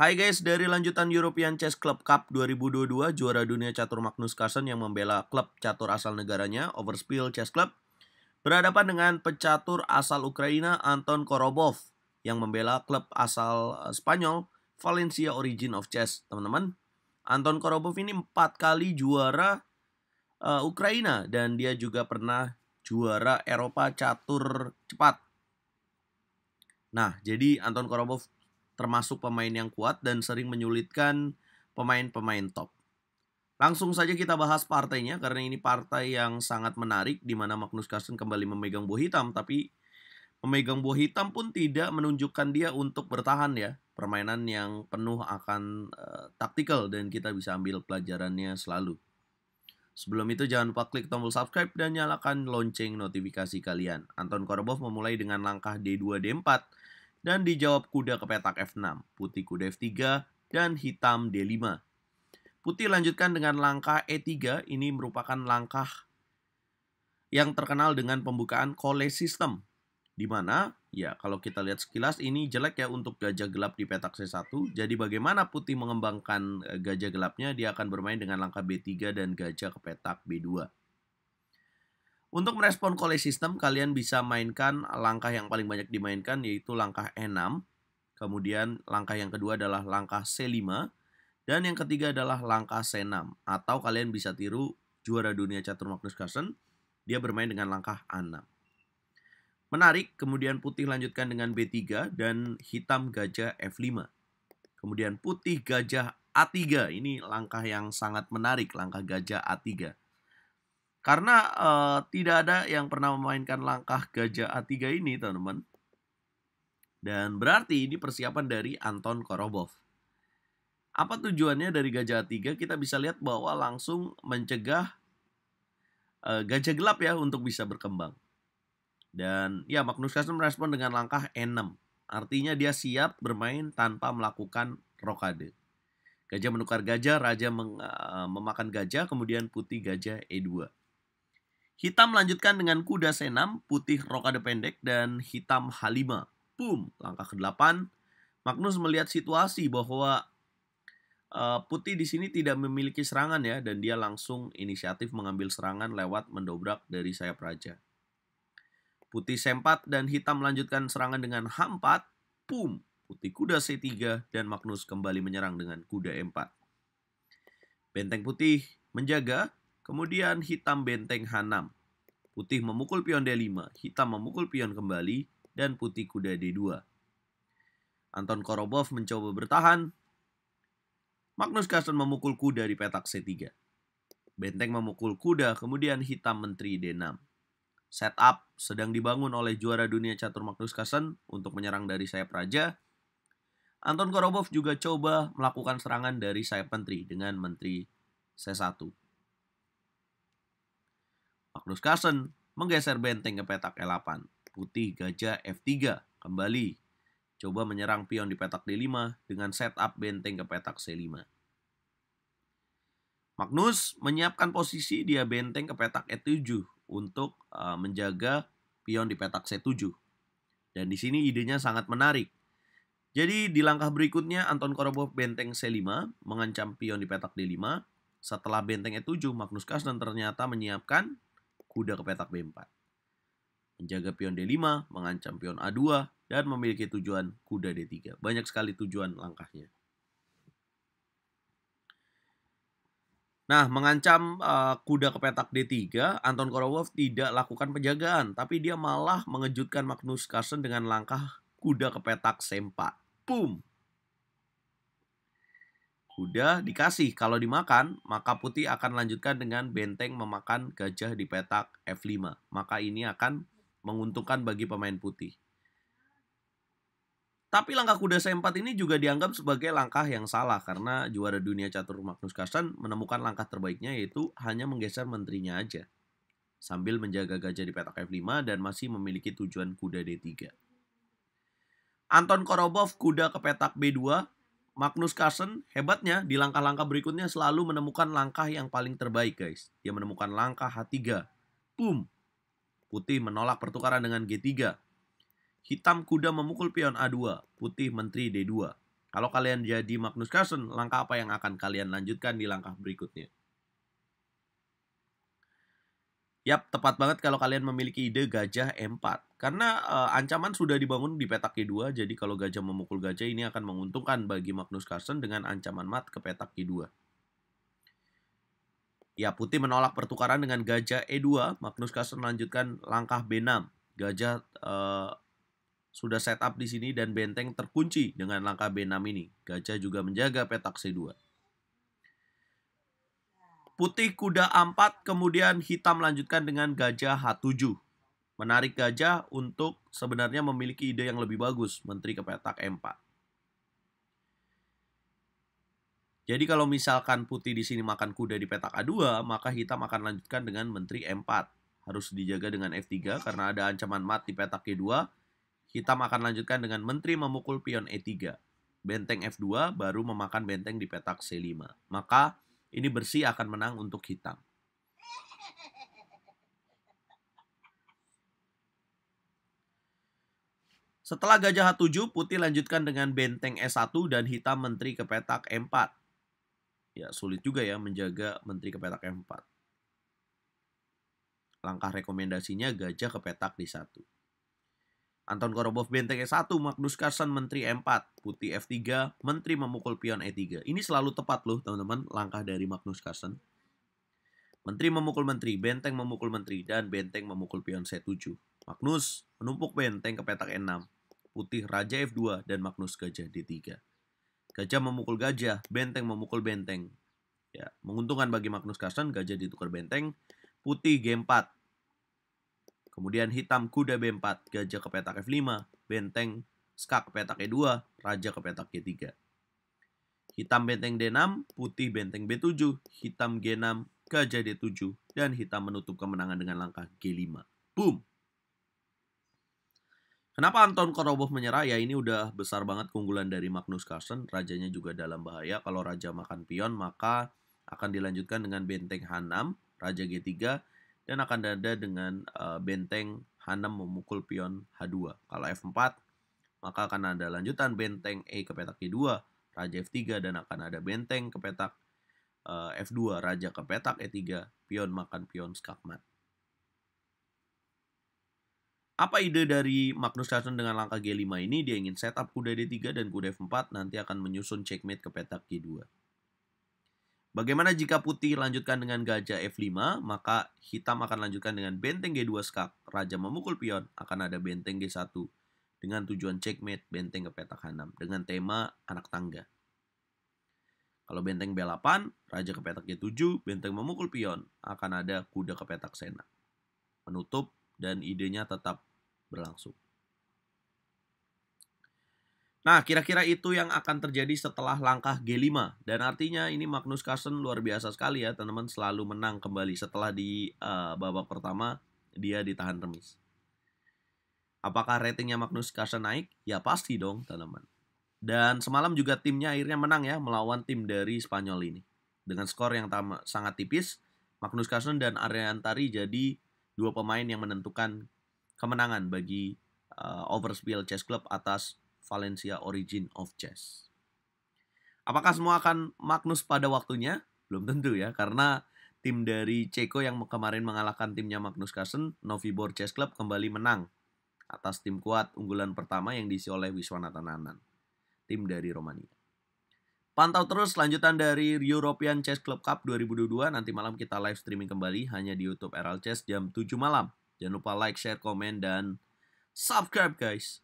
Hai guys, dari lanjutan European Chess Club Cup 2022, juara dunia catur Magnus Carlsen yang membela klub catur asal negaranya, Overspiel Chess Club, berhadapan dengan pecatur asal Ukraina Anton Korobov yang membela klub asal Spanyol, Valencia Origin of Chess. Teman-teman, Anton Korobov ini 4 kali juara Ukraina dan dia juga pernah juara Eropa catur cepat. Nah, jadi Anton Korobov termasuk pemain yang kuat dan sering menyulitkan pemain-pemain top. Langsung saja kita bahas partainya karena ini partai yang sangat menarik di mana Magnus Carlsen kembali memegang buah hitam, tapi memegang buah hitam pun tidak menunjukkan dia untuk bertahan ya. Permainan yang penuh akan taktikal dan kita bisa ambil pelajarannya selalu. Sebelum itu jangan lupa klik tombol subscribe dan nyalakan lonceng notifikasi kalian. Anton Korobov memulai dengan langkah D2 D4 dan dijawab kuda ke petak F6, putih kuda F3 dan hitam D5. Putih lanjutkan dengan langkah E3, ini merupakan langkah yang terkenal dengan pembukaan Cole system. Di mana, ya kalau kita lihat sekilas ini jelek ya untuk gajah gelap di petak C1. Jadi bagaimana putih mengembangkan gajah gelapnya, dia akan bermain dengan langkah B3 dan gajah ke petak B2. Untuk merespon Cole system, kalian bisa mainkan langkah yang paling banyak dimainkan yaitu langkah E6. Kemudian langkah yang kedua adalah langkah C5. Dan yang ketiga adalah langkah C6. Atau kalian bisa tiru juara dunia catur Magnus Carlsen, dia bermain dengan langkah A6. Menarik, kemudian putih lanjutkan dengan B3 dan hitam gajah F5. Kemudian putih gajah A3, ini langkah yang sangat menarik, langkah gajah A3. Karena tidak ada yang pernah memainkan langkah gajah A3 ini, teman-teman. Dan berarti ini persiapan dari Anton Korobov. Apa tujuannya dari gajah A3? Kita bisa lihat bahwa langsung mencegah gajah gelap ya untuk bisa berkembang. Dan ya Magnus Carlsen merespon dengan langkah E6. Artinya dia siap bermain tanpa melakukan rokade. Gajah menukar gajah, raja memakan gajah, kemudian putih gajah E2. Hitam lanjutkan dengan kuda C6, putih rokade pendek, dan hitam H5. Boom, langkah ke-8. Magnus melihat situasi bahwa putih di sini tidak memiliki serangan ya, dan dia langsung inisiatif mengambil serangan lewat mendobrak dari sayap raja. Putih C4 dan hitam melanjutkan serangan dengan H4. Boom, putih kuda C3 dan Magnus kembali menyerang dengan kuda E4. Benteng putih menjaga. Kemudian hitam benteng H6. Putih memukul pion D5, hitam memukul pion kembali, dan putih kuda D2. Anton Korobov mencoba bertahan. Magnus Carlsen memukul kuda di petak C3. Benteng memukul kuda, kemudian hitam menteri D6. Setup sedang dibangun oleh juara dunia catur Magnus Carlsen untuk menyerang dari sayap raja. Anton Korobov juga coba melakukan serangan dari sayap menteri dengan menteri C1. Magnus Carlsen menggeser benteng ke petak E8. Putih gajah F3 kembali. Coba menyerang pion di petak D5 dengan setup benteng ke petak C5. Magnus menyiapkan posisi dia benteng ke petak E7 untuk menjaga pion di petak C7. Dan di sini idenya sangat menarik. Jadi di langkah berikutnya Anton Korobov benteng C5 mengancam pion di petak D5. Setelah benteng E7, Magnus Carlsen ternyata menyiapkan kuda ke petak B4. Menjaga pion D5, mengancam pion A2, dan memiliki tujuan kuda D3. Banyak sekali tujuan langkahnya. Nah, mengancam kuda ke petak D3, Anton Korobov tidak lakukan penjagaan, tapi dia malah mengejutkan Magnus Carlsen dengan langkah kuda ke petak C4. Boom! Kuda dikasih, kalau dimakan, maka putih akan lanjutkan dengan benteng memakan gajah di petak F5. Maka ini akan menguntungkan bagi pemain putih. Tapi langkah kuda C4 ini juga dianggap sebagai langkah yang salah karena juara dunia catur Magnus Carlsen menemukan langkah terbaiknya yaitu hanya menggeser menterinya aja. Sambil menjaga gajah di petak F5 dan masih memiliki tujuan kuda D3. Anton Korobov kuda ke petak B2. Magnus Carlsen hebatnya di langkah-langkah berikutnya selalu menemukan langkah yang paling terbaik guys. Dia menemukan langkah H3. Boom. Putih menolak pertukaran dengan G3. Hitam kuda memukul pion A2. Putih menteri D2. Kalau kalian jadi Magnus Carlsen, langkah apa yang akan kalian lanjutkan di langkah berikutnya? Yap, tepat banget kalau kalian memiliki ide gajah E4. Karena ancaman sudah dibangun di petak G2, jadi kalau gajah memukul gajah ini akan menguntungkan bagi Magnus Carlsen dengan ancaman mat ke petak G2. Ya, putih menolak pertukaran dengan gajah E2, Magnus Carlsen melanjutkan langkah B6. Gajah sudah setup di sini dan benteng terkunci dengan langkah B6 ini. Gajah juga menjaga petak C2. Putih kuda A4, kemudian hitam lanjutkan dengan gajah H7. Menarik gajah untuk sebenarnya memiliki ide yang lebih bagus, menteri ke petak E4. Jadi kalau misalkan putih di sini makan kuda di petak A2, maka hitam akan lanjutkan dengan menteri E4. Harus dijaga dengan F3 karena ada ancaman mat di petak G2. Hitam akan lanjutkan dengan menteri memukul pion E3. Benteng F2 baru memakan benteng di petak C5. Maka ini bersih akan menang untuk hitam. Setelah gajah H7, putih lanjutkan dengan benteng E1 dan hitam menteri ke petak E4. Ya, sulit juga ya menjaga menteri ke petak E4. Langkah rekomendasinya gajah ke petak D1. Anton Korobov benteng E1, Magnus Carlsen menteri E4, putih F3, menteri memukul pion E3. Ini selalu tepat loh teman-teman, langkah dari Magnus Carlsen. Menteri memukul menteri, benteng memukul menteri, dan benteng memukul pion C7. Magnus menumpuk benteng ke petak E6, putih raja F2, dan Magnus gajah D3. Gajah memukul gajah, benteng memukul benteng. Ya, menguntungkan bagi Magnus Carlsen, gajah ditukar benteng, putih G4. Kemudian hitam kuda B4, gajah ke petak F5, benteng skak ke petak E2, raja ke petak G3. Hitam benteng D6, putih benteng B7, hitam G6, gajah D7, dan hitam menutup kemenangan dengan langkah G5. Boom! Kenapa Anton Korobov menyerah? Ya ini udah besar banget keunggulan dari Magnus Carlsen. Rajanya juga dalam bahaya. Kalau raja makan pion, maka akan dilanjutkan dengan benteng H6, raja G3, dan akan ada dengan benteng H6 memukul pion H2. Kalau F4, maka akan ada lanjutan benteng E ke petak G2, raja F3, dan akan ada benteng ke petak F2, raja ke petak E3, pion makan pion skakmat. Apa ide dari Magnus Carlsen dengan langkah G5 ini? Dia ingin setup kuda D3 dan kuda F4, nanti akan menyusun checkmate ke petak G2. Bagaimana jika putih lanjutkan dengan gajah F5, maka hitam akan lanjutkan dengan benteng G2 skak, raja memukul pion, akan ada benteng G1 dengan tujuan checkmate benteng ke petak H6 dengan tema anak tangga. Kalau benteng B8, raja ke petak G7, benteng memukul pion, akan ada kuda ke petak C6. Menutup dan idenya tetap berlangsung. Nah, kira-kira itu yang akan terjadi setelah langkah G5. Dan artinya ini Magnus Carlsen luar biasa sekali ya, teman-teman, selalu menang kembali. Setelah di babak pertama, dia ditahan remis. Apakah ratingnya Magnus Carlsen naik? Ya pasti dong, teman-teman. Dan semalam juga timnya akhirnya menang ya, melawan tim dari Spanyol ini. Dengan skor yang sangat tipis, Magnus Carlsen dan Ariantari jadi dua pemain yang menentukan kemenangan bagi Overspiel Chess Club atas Valencia Origin of Chess. Apakah semua akan Magnus pada waktunya? Belum tentu ya, karena tim dari Ceko yang kemarin mengalahkan timnya Magnus Carlsen, Novibor Chess Club kembali menang atas tim kuat unggulan pertama yang diisi oleh Viswanathan Anand, tim dari Romania. Pantau terus lanjutan dari European Chess Club Cup 2022. Nanti malam kita live streaming kembali hanya di YouTube RL Chess jam 7 malam. Jangan lupa like, share, komen, dan subscribe guys.